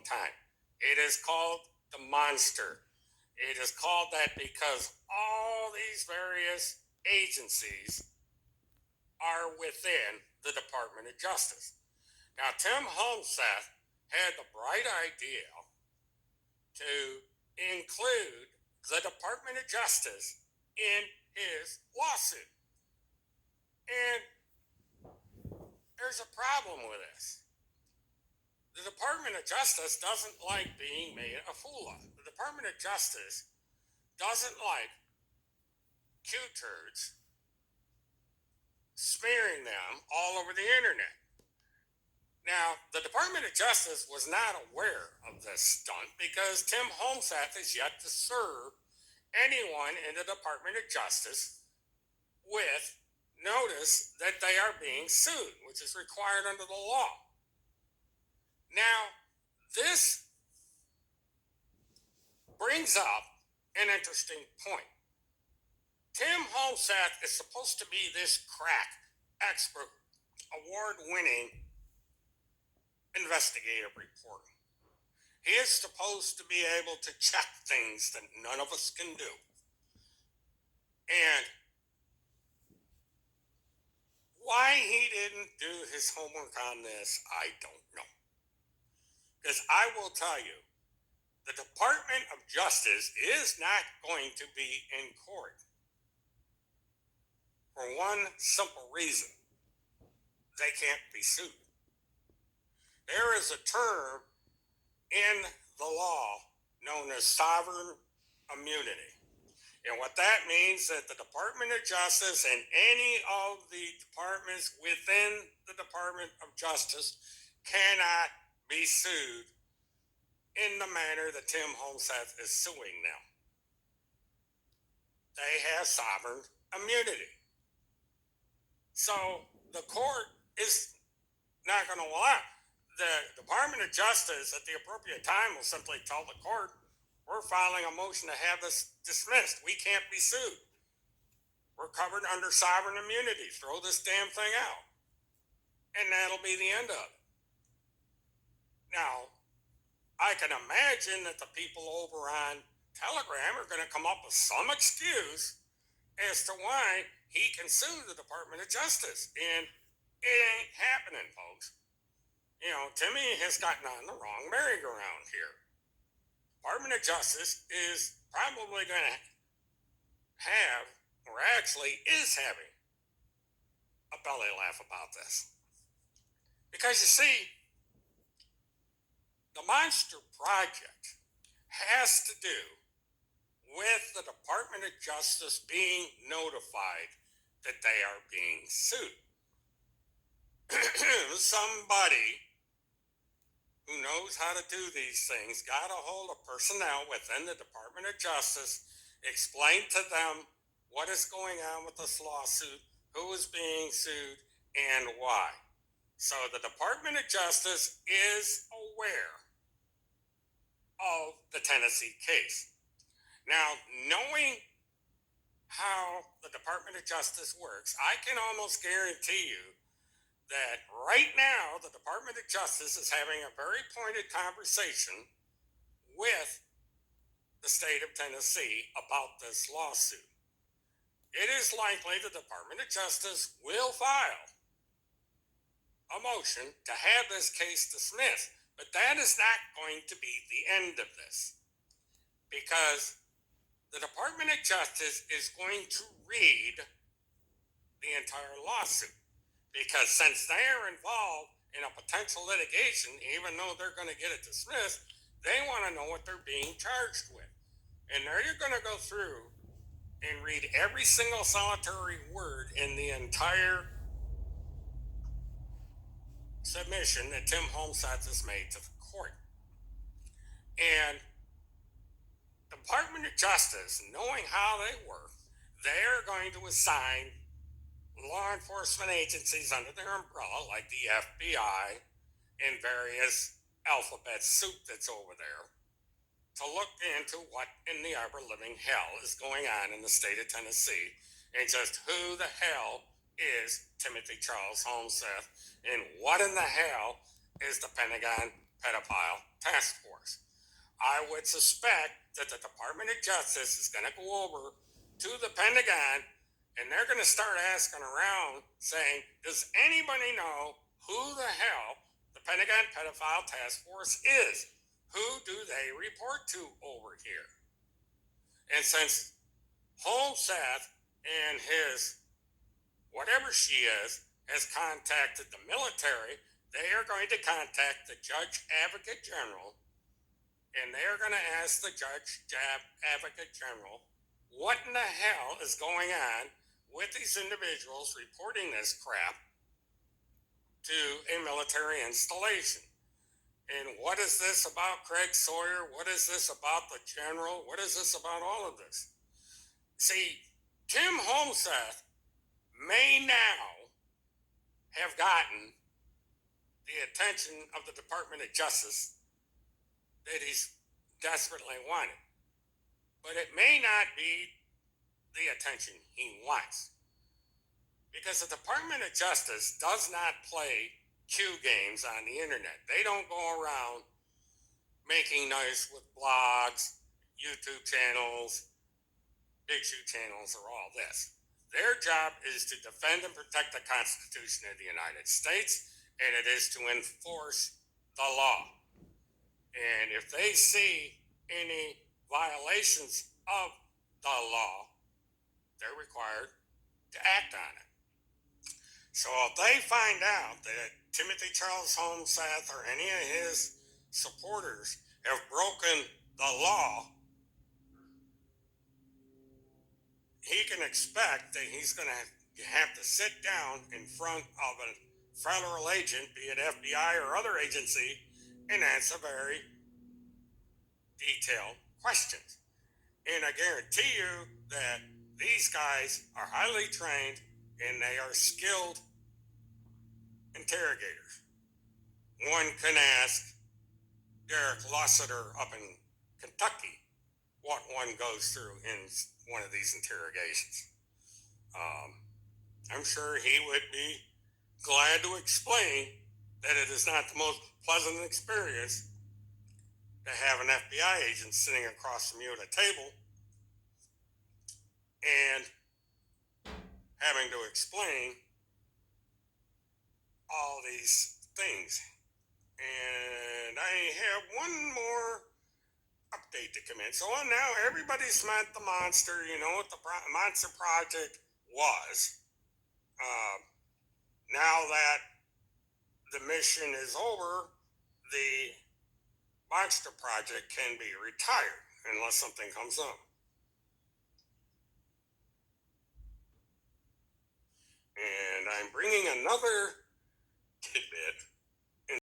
time. It is called the monster. It is called that because all these various agencies are within the Department of Justice. Now, Tim HOLMSETH had the bright idea to include the Department of Justice in his lawsuit. And there's a problem with this. The Department of Justice doesn't like being made a fool of. The Department of Justice doesn't like Q-turds smearing them all over the internet. Now, the Department of Justice was not aware of this stunt because Tim HOLMSETH is yet to serve anyone in the Department of Justice with notice that they are being sued, which is required under the law. Now, this brings up an interesting point. Tim HOLMSETH is supposed to be this crack, expert, award-winning investigative reporter. He is supposed to be able to check things that none of us can do. And why he didn't do his homework on this, I don't know. Because I will tell you, the Department of Justice is not going to be in court for one simple reason. They can't be sued. There is a term in the law known as sovereign immunity. And what that means is that the Department of Justice and any of the departments within the Department of Justice cannot be sued in the manner that Tim HOLMSETH is suing them. They have sovereign immunity. So the court is not going to allow. The Department of Justice at the appropriate time will simply tell the court, we're filing a motion to have this dismissed. We can't be sued. We're covered under sovereign immunity. Throw this damn thing out. And that'll be the end of it. Now, I can imagine that the people over on Telegram are going to come up with some excuse as to why he can sue the Department of Justice. And it ain't happening, folks. You know, Timmy has gotten on the wrong merry-go-round here. Department of Justice is probably going to have, or actually is having, a belly laugh about this. Because you see, the Monster Project has to do with the Department of Justice being notified that they are being sued. Somebody who knows how to do these things got a hold of personnel within the Department of Justice, explained to them what is going on with this lawsuit, who is being sued, and why. So the Department of Justice is aware of the Tennessee case. Now, knowing how the Department of Justice works, I can almost guarantee you that right now the Department of Justice is having a very pointed conversation with the state of Tennessee about this lawsuit. It is likely the Department of Justice will file a motion to have this case dismissed, but that is not going to be the end of this, because the Department of Justice is going to read the entire lawsuit. Because since they are involved in a potential litigation, even though they're going to get it dismissed, they want to know what they're being charged with. And they're going to go through and read every single solitary word in the entire submission that Tim HOLMSETH has made to the court. And the Department of Justice, knowing how they work, they're going to assign law enforcement agencies under their umbrella, like the FBI and various alphabet soup that's over there, to look into what in the ever-living hell is going on in the state of Tennessee, and just who the hell is Timothy Charles HOLMSETH, and what in the hell is the Pentagon Pedophile Task Force. I would suspect that the Department of Justice is going to go over to the Pentagon and they're going to start asking around saying, does anybody know who the hell the Pentagon Pedophile Task Force is? Who do they report to over here? And since HOLMSETH and his whatever she is has contacted the military, they are going to contact the Judge Advocate General and they are going to ask the Judge Advocate General what in the hell is going on with these individuals reporting this crap to a military installation. And what is this about Craig Sawyer? What is this about the general? What is this about all of this? See, Tim HOLMSETH may now have gotten the attention of the Department of Justice that he's desperately wanted. But it may not be the attention he wants. Because the Department of Justice does not play Q games on the internet. They don't go around making nice with blogs, YouTube channels, BitChute channels, or all this. Their job is to defend and protect the Constitution of the United States, and it is to enforce the law. And if they see any violations of the law, they're required to act on it. So if they find out that Timothy Charles HOLMSETH or any of his supporters have broken the law, he can expect that he's going to have to sit down in front of a federal agent, be it FBI or other agency, and answer very detailed questions. And I guarantee you that these guys are highly trained and they are skilled interrogators. One can ask Derek Lusseter up in Kentucky what one goes through in one of these interrogations. I'm sure he would be glad to explain that it is not the most pleasant experience to have an FBI agent sitting across from you at a table and having to explain all these things. And I have one more update to come in. So now everybody's met the monster. You know what the Monster Project was. Now that the mission is over, the Monster Project can be retired unless something comes up. And I'm bringing another